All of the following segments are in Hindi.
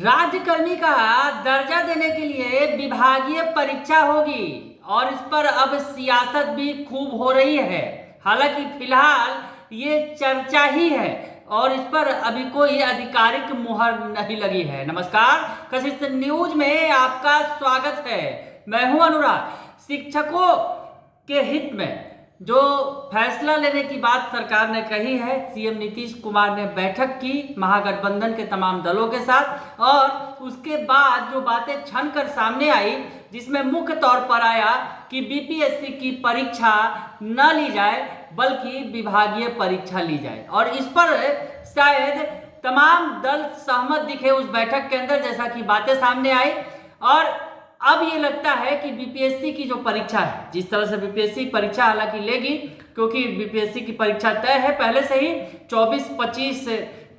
राज्यकर्मी का दर्जा देने के लिए विभागीय परीक्षा होगी और इस पर अब सियासत भी खूब हो रही है। हालांकि फिलहाल ये चर्चा ही है और इस पर अभी कोई आधिकारिक मुहर नहीं लगी है। नमस्कार, कशिश न्यूज में आपका स्वागत है। मैं हूं अनुराग। शिक्षकों के हित में जो फैसला लेने की बात सरकार ने कही है, सीएम नीतीश कुमार ने बैठक की महागठबंधन के तमाम दलों के साथ और उसके बाद जो बातें छन कर सामने आई, जिसमें मुख्य तौर पर आया कि बीपीएससी की परीक्षा न ली जाए बल्कि विभागीय परीक्षा ली जाए और इस पर शायद तमाम दल सहमत दिखे उस बैठक के अंदर, जैसा कि बातें सामने आई। और अब ये लगता है कि बीपीएससी की जो परीक्षा है, जिस तरह से बीपीएससी परीक्षा हालांकि लेगी, क्योंकि बीपीएससी की परीक्षा तय है पहले से ही 24-25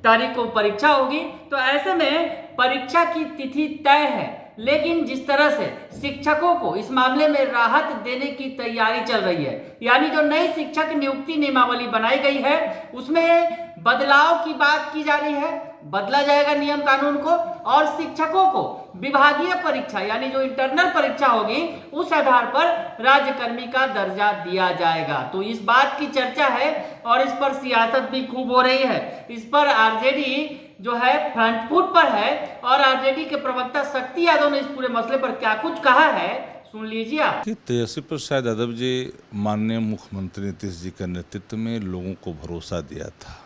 तारीख को परीक्षा होगी, तो ऐसे में परीक्षा की तिथि तय है। लेकिन जिस तरह से शिक्षकों को इस मामले में राहत देने की तैयारी चल रही है, यानी जो नई शिक्षक नियुक्ति नियमावली बनाई गई है उसमें बदलाव की बात की जा रही है, बदला जाएगा नियम कानून को और शिक्षकों को विभागीय परीक्षा यानी जो इंटरनल परीक्षा होगी उस आधार पर राज्यकर्मी का दर्जा दिया जाएगा। तो इस बात की चर्चा है और इस पर सियासत भी खूब हो रही है। इस पर आरजेडी जो है फ्रंट फुट पर है और आरजेडी के प्रवक्ता शक्ति यादव ने इस पूरे मसले पर क्या कुछ कहा है, सुन लीजिए आप। तेजस्वी प्रसाद यादव जी माननीय मुख्यमंत्री नीतीश जी के नेतृत्व में लोगों को भरोसा दिया था।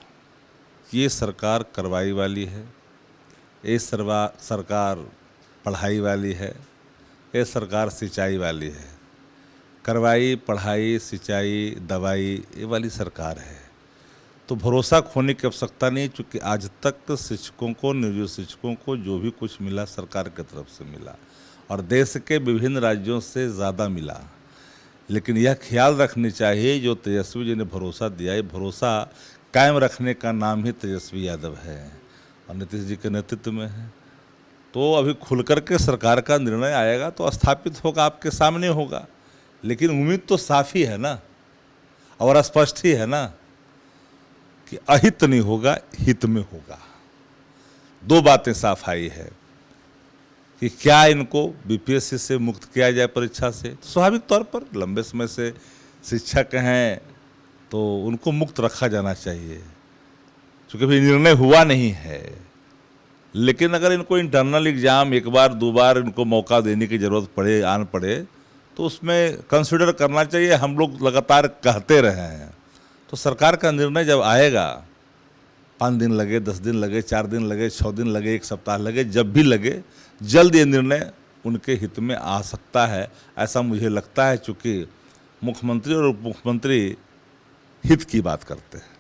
ये सरकार कार्रवाई वाली है, ये सरकार पढ़ाई वाली है, ये सरकार सिंचाई वाली है। कार्रवाई, पढ़ाई, सिंचाई, दवाई ये वाली सरकार है, तो भरोसा खोने की आवश्यकता नहीं। चूँकि आज तक शिक्षकों को, नियोजित शिक्षकों को जो भी कुछ मिला सरकार की तरफ से मिला और देश के विभिन्न राज्यों से ज़्यादा मिला। लेकिन यह ख्याल रखनी चाहिए, जो तेजस्वी जी ने भरोसा दिया, ये भरोसा कायम रखने का नाम ही तेजस्वी यादव है और नीतीश जी के नेतृत्व में है। तो अभी खुल कर के सरकार का निर्णय आएगा तो स्थापित होगा, आपके सामने होगा। लेकिन उम्मीद तो साफ ही है ना और स्पष्ट ही है ना कि अहित नहीं होगा, हित में होगा। दो बातें साफ आई है कि क्या इनको बीपीएससी से मुक्त किया जाए परीक्षा से। तो स्वाभाविक तौर पर लंबे समय से शिक्षक हैं तो उनको मुक्त रखा जाना चाहिए, क्योंकि अभी निर्णय हुआ नहीं है। लेकिन अगर इनको इंटरनल एग्ज़ाम एक बार दो बार इनको मौका देने की ज़रूरत पड़े, आन पड़े, तो उसमें कंसिडर करना चाहिए। हम लोग लगातार कहते रहे हैं, तो सरकार का निर्णय जब आएगा, 5 दिन लगे, 10 दिन लगे, 4 दिन लगे, 6 दिन लगे, 1 सप्ताह लगे, जब भी लगे, जल्द ये निर्णय उनके हित में आ सकता है, ऐसा मुझे लगता है। चूँकि मुख्यमंत्री और उप मुख्यमंत्री हित की बात करते हैं।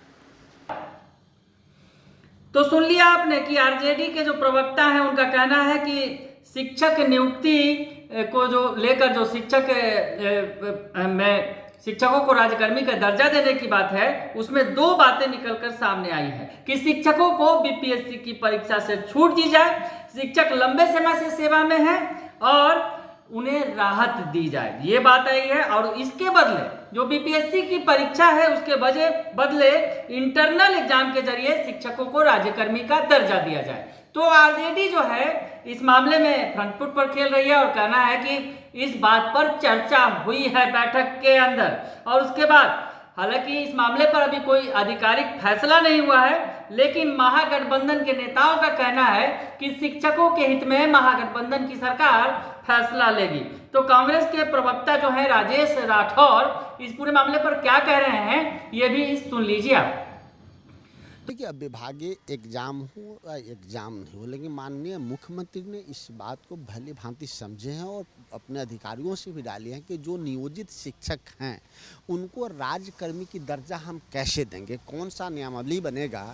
तो सुन लिया आपने कि आरजेडी के जो प्रवक्ता हैं उनका कहना है कि शिक्षक नियुक्ति को जो लेकर जो शिक्षकों को राज्यकर्मी का दर्जा देने की बात है, उसमें दो बातें निकलकर सामने आई है कि शिक्षकों को बीपीएससी की परीक्षा से छूट दी जाए, शिक्षक लंबे समय से सेवा में हैं और उन्हें राहत दी जाए, ये बात आई है। और इसके बदले जो बीपीएससी की परीक्षा है उसके बदले इंटरनल एग्जाम के जरिए शिक्षकों को राज्यकर्मी का दर्जा दिया जाए। तो आरजेडी जो है इस मामले में फ्रंट फुट पर खेल रही है और कहना है कि इस बात पर चर्चा हुई है बैठक के अंदर और उसके बाद, हालांकि इस मामले पर अभी कोई आधिकारिक फैसला नहीं हुआ है, लेकिन महागठबंधन के नेताओं का कहना है कि शिक्षकों के हित में महागठबंधन की सरकार फैसला लेगी। तो कांग्रेस के प्रवक्ता जो है राजेश राठौर इस पूरे मामले पर क्या कह रहे हैं, ये भी सुन लीजिए आप। देखिए, अब विभागीय एग्जाम हो या एग्जाम नहीं हो, लेकिन माननीय मुख्यमंत्री ने इस बात को भली भांति समझे हैं और अपने अधिकारियों से भी डाली है कि जो नियोजित शिक्षक हैं उनको राज्यकर्मी की दर्जा हम कैसे देंगे, कौन सा नियमावली बनेगा।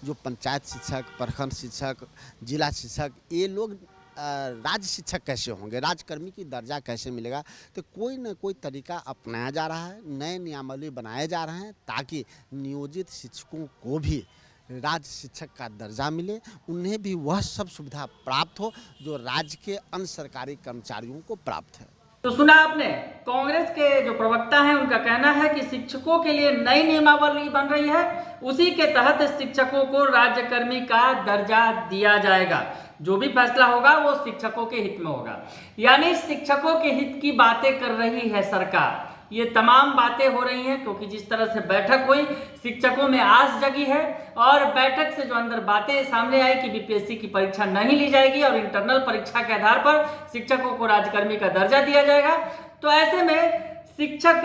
जो पंचायत शिक्षक, प्रखंड शिक्षक, जिला शिक्षक, ये लोग राज्य शिक्षक कैसे होंगे, राज्यकर्मी की दर्जा कैसे मिलेगा। तो कोई ना कोई तरीका अपनाया जा रहा है, नए नियमावली बनाए जा रहे हैं ताकि नियोजित शिक्षकों को भी राज्य शिक्षक का दर्जा मिले, उन्हें भी वह सब सुविधा प्राप्त हो जो राज्य के अन्य सरकारी कर्मचारियों को प्राप्त है। तो सुना आपने, कांग्रेस के जो प्रवक्ता हैं उनका कहना है कि शिक्षकों के लिए नई नियमावली बन रही है, उसी के तहत शिक्षकों को राज्यकर्मी का दर्जा दिया जाएगा। जो भी फैसला होगा वो शिक्षकों के हित में होगा, यानी शिक्षकों के हित की बातें कर रही है सरकार। ये तमाम बातें हो रही हैं क्योंकि जिस तरह से बैठक हुई, शिक्षकों में आस जगी है और बैठक से जो अंदर बातें सामने आई कि बीपीएससी की परीक्षा नहीं ली जाएगी और इंटरनल परीक्षा के आधार पर शिक्षकों को राज्यकर्मी का दर्जा दिया जाएगा। तो ऐसे में शिक्षक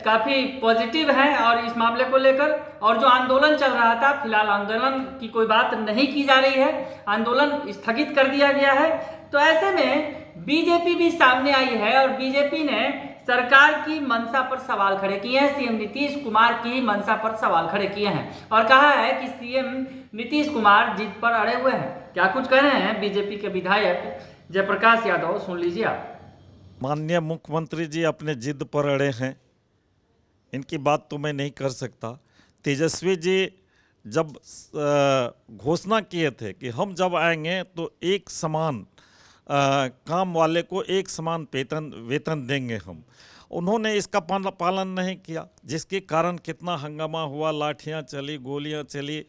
काफ़ी पॉजिटिव हैं और इस मामले को लेकर, और जो आंदोलन चल रहा था, फिलहाल आंदोलन की कोई बात नहीं की जा रही है, आंदोलन स्थगित कर दिया गया है। तो ऐसे में बीजेपी भी सामने आई है और बीजेपी ने सरकार की मंशा पर सवाल खड़े किए हैं, सीएम नीतीश कुमार की मंशा पर सवाल खड़े किए हैं और कहा है कि सीएम नीतीश कुमार जिद पर अड़े हुए हैं। क्या कुछ कह रहे हैं बीजेपी के विधायक जयप्रकाश यादव, सुन लीजिए आप। माननीय मुख्यमंत्री जी अपने जिद पर अड़े हैं, इनकी बात तो मैं नहीं कर सकता। तेजस्वी जी जब घोषणा किए थे कि हम जब आएंगे तो एक समान काम वाले को एक समान वेतन देंगे हम, उन्होंने इसका पालन नहीं किया, जिसके कारण कितना हंगामा हुआ, लाठियां चली, गोलियां चली,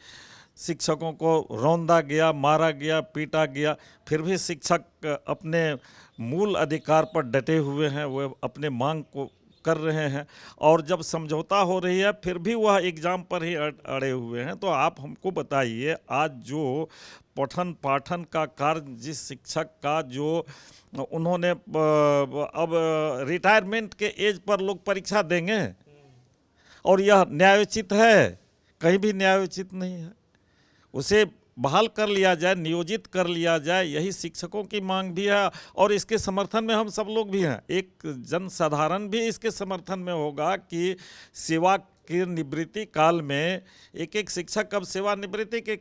शिक्षकों को रौंदा गया, मारा गया, पीटा गया। फिर भी शिक्षक अपने मूल अधिकार पर डटे हुए हैं, वो अपने मांग को कर रहे हैं और जब समझौता हो रही है फिर भी वह एग्ज़ाम पर ही अड़े हुए हैं। तो आप हमको बताइए, आज जो पठन पाठन का कार्य जिस शिक्षक का जो उन्होंने अब रिटायरमेंट के एज पर लोग परीक्षा देंगे और यह न्यायोचित है? कहीं भी न्यायोचित नहीं है। उसे बहाल कर लिया जाए, नियोजित कर लिया जाए, यही शिक्षकों की मांग भी है और इसके समर्थन में हम सब लोग भी हैं। एक जनसाधारण भी इसके समर्थन में होगा कि सेवा की निवृत्ति काल में एक एक शिक्षक अब सेवानिवृत्ति के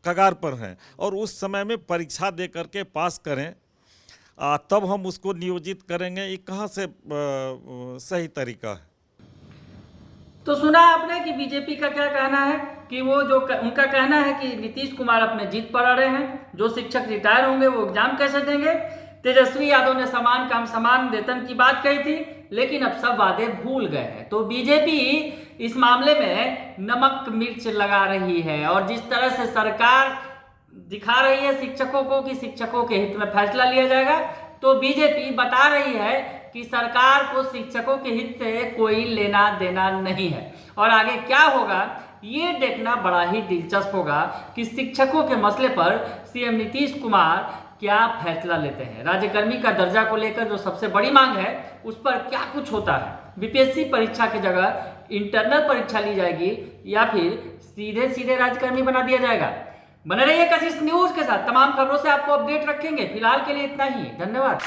कगार पर हैं और उस समय में परीक्षा दे करके पास करें, तब हम उसको नियोजित करेंगे। ये कहाँ से सही तरीका है? तो सुना आपने कि बीजेपी का क्या कहना है कि वो जो उनका कहना है कि नीतीश कुमार अपने जीत पर अड़े हैं, जो शिक्षक रिटायर होंगे वो एग्जाम कैसे देंगे। तेजस्वी यादव ने समान काम समान वेतन की बात कही थी, लेकिन अब सब वादे भूल गए हैं। तो बीजेपी इस मामले में नमक मिर्च लगा रही है और जिस तरह से सरकार दिखा रही है शिक्षकों को कि शिक्षकों के हित में फैसला लिया जाएगा, तो बीजेपी बता रही है कि सरकार को शिक्षकों के हित से कोई लेना देना नहीं है। और आगे क्या होगा ये देखना बड़ा ही दिलचस्प होगा कि शिक्षकों के मसले पर सीएम नीतीश कुमार क्या फैसला लेते हैं। राज्यकर्मी का दर्जा को लेकर जो सबसे बड़ी मांग है उस पर क्या कुछ होता है। बीपीएससी परीक्षा की जगह इंटरनल परीक्षा ली जाएगी या फिर सीधे सीधे राज्यकर्मी बना दिया जाएगा। बने रहिए कशिश न्यूज के साथ, तमाम खबरों से आपको अपडेट रखेंगे। फिलहाल के लिए इतना ही, धन्यवाद।